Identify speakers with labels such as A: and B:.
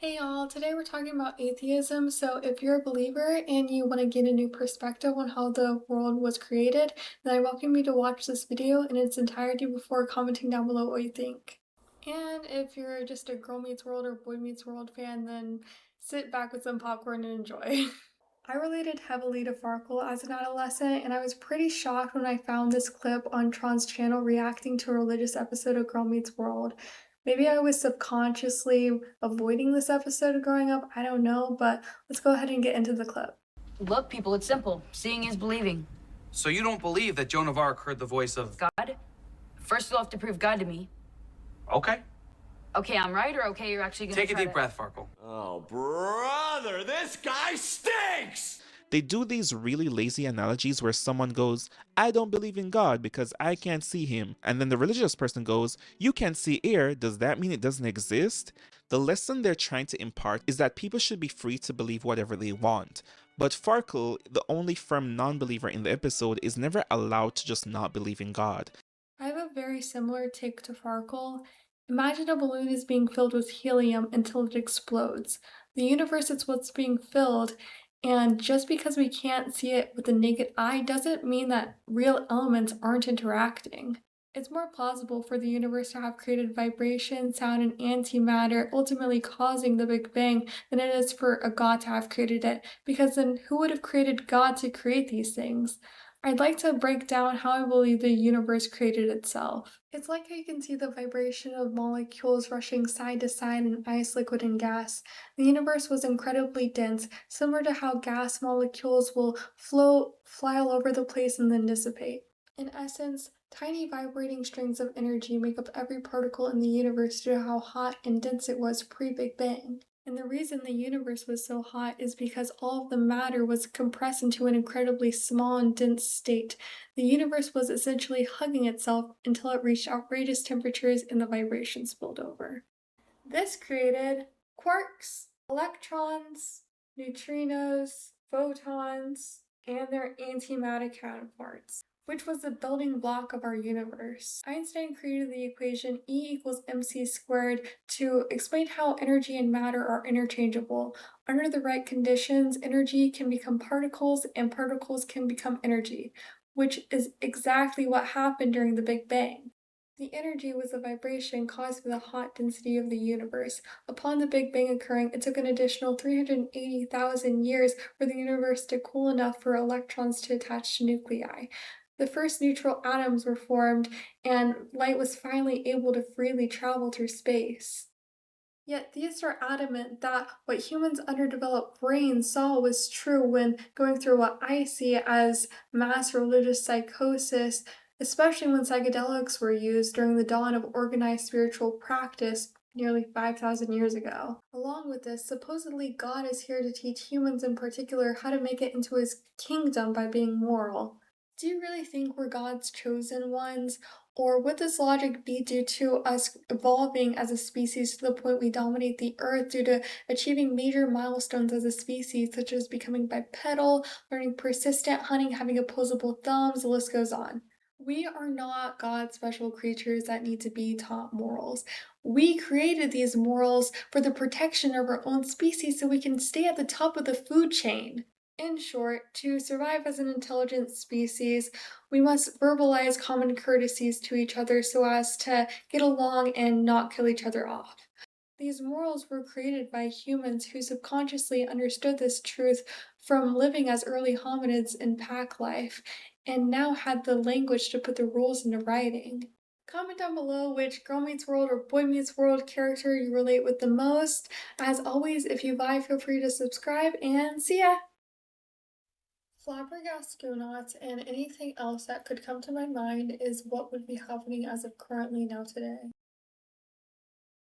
A: Hey y'all, today we're talking about atheism. So, if you're a believer and you want to get a new perspective on how the world was created, then I welcome you to watch this video in its entirety before commenting down below what you think. And if you're just a Girl Meets World or Boy Meets World fan, then sit back with some popcorn and enjoy. I related heavily to Farkle as an adolescent, and I was pretty shocked when I found this clip on Tron's channel reacting to a religious episode of Girl Meets World. Maybe I was subconsciously avoiding this episode growing up, I don't know, but let's go ahead and get into the clip.
B: Look, people, it's simple. Seeing is believing.
C: So you don't believe that Joan of Arc heard the voice of...
B: God? First, you'll have to prove God to me.
C: Okay.
B: Okay, I'm right, or okay, you're actually gonna
C: Take a
B: try
C: deep breath, Farkle.
D: Oh, brother, this guy stinks!
E: They do these really lazy analogies where someone goes, I don't believe in God because I can't see him. And then the religious person goes, you can't see air, does that mean it doesn't exist? The lesson they're trying to impart is that people should be free to believe whatever they want. But Farkle, the only firm non-believer in the episode, is never allowed to just not believe in God.
A: I have a very similar take to Farkle. Imagine a balloon is being filled with helium until it explodes. The universe is what's being filled, and just because we can't see it with the naked eye doesn't mean that real elements aren't interacting. It's more plausible for the universe to have created vibration, sound, and antimatter, ultimately causing the Big Bang, than it is for a God to have created it, because then who would have created God to create these things? I'd like to break down how I believe the universe created itself. It's like how you can see the vibration of molecules rushing side to side in ice, liquid, and gas. The universe was incredibly dense, similar to how gas molecules will float, fly all over the place, and then dissipate. In essence, tiny vibrating strings of energy make up every particle in the universe due to how hot and dense it was pre-Big Bang. And the reason the universe was so hot is because all of the matter was compressed into an incredibly small and dense state. The universe was essentially hugging itself until it reached outrageous temperatures and the vibration spilled over. This created quarks, electrons, neutrinos, photons, and their antimatter counterparts, which was the building block of our universe. Einstein created the equation E equals mc squared to explain how energy and matter are interchangeable. Under the right conditions, energy can become particles and particles can become energy, which is exactly what happened during the Big Bang. The energy was a vibration caused by the hot density of the universe. Upon the Big Bang occurring, it took an additional 380,000 years for the universe to cool enough for electrons to attach to nuclei. The first neutral atoms were formed, and light was finally able to freely travel through space. Yet theists are adamant that what humans' underdeveloped brains saw was true when going through what I see as mass religious psychosis, especially when psychedelics were used during the dawn of organized spiritual practice nearly 5,000 years ago. Along with this, supposedly God is here to teach humans in particular how to make it into his kingdom by being moral. Do you really think we're God's chosen ones? Or would this logic be due to us evolving as a species to the point we dominate the earth due to achieving major milestones as a species, such as becoming bipedal, learning persistent hunting, having opposable thumbs, the list goes on. We are not God's special creatures that need to be taught morals. We created these morals for the protection of our own species so we can stay at the top of the food chain. In short, to survive as an intelligent species, we must verbalize common courtesies to each other so as to get along and not kill each other off. These morals were created by humans who subconsciously understood this truth from living as early hominids in pack life, and now had the language to put the rules into writing. Comment down below which Girl Meets World or Boy Meets World character you relate with the most. As always, if you vibe, feel free to subscribe, and see ya! Flabbergastonauts and anything else that could come to my mind is what would be happening as of currently now today.